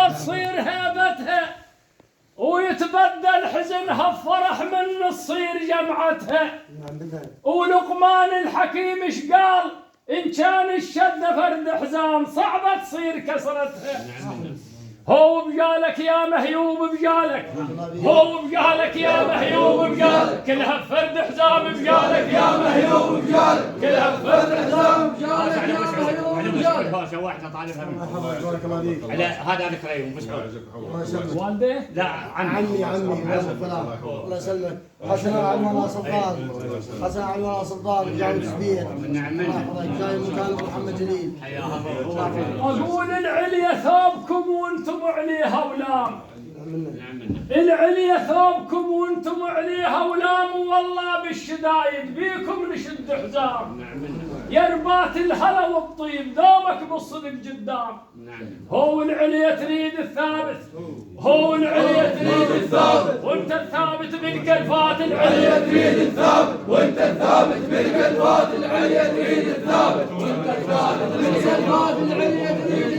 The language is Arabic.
تصير هيبتها ويتبدل حزنها بفرح من تصير جمعتها. ولقمان الحكيم ايش قال؟ إن كان الشدة فرد حزام صعبة تصير كسرتها. هو بجالك يا مهيوب بجالك، هو بجالك يا مهيوب بجالك، كلها فرد حزام بجالك يا مهيوب بجالك، كلها فرد حزام بجالك يا مهيوب بجالك. واحدة طالبها منك. هذا ذكرى يوم والده؟ لا عمي الله يسلمك. حسن علوان سلطان، حسن علوان سلطان جاوب كبير. نعم جاي مكان محمد جليل. حياه الله. أقول العليا ثوبكم وانتم عليها ولام، العليا ثوبكم وانتم عليها ولام، والله بالشدايد بيكم نشد حزام. يا ربات الهلا والطيب دومك بالصدق قدام. هو العليا تريد الثابت، هو العليا تريد الثابت، وانت الثابت بالكلفات. العليا تريد الثابت وانت الثابت بالكلفات. العليا تريد الثابت وانت الثابت بالكلفات. العليا تريد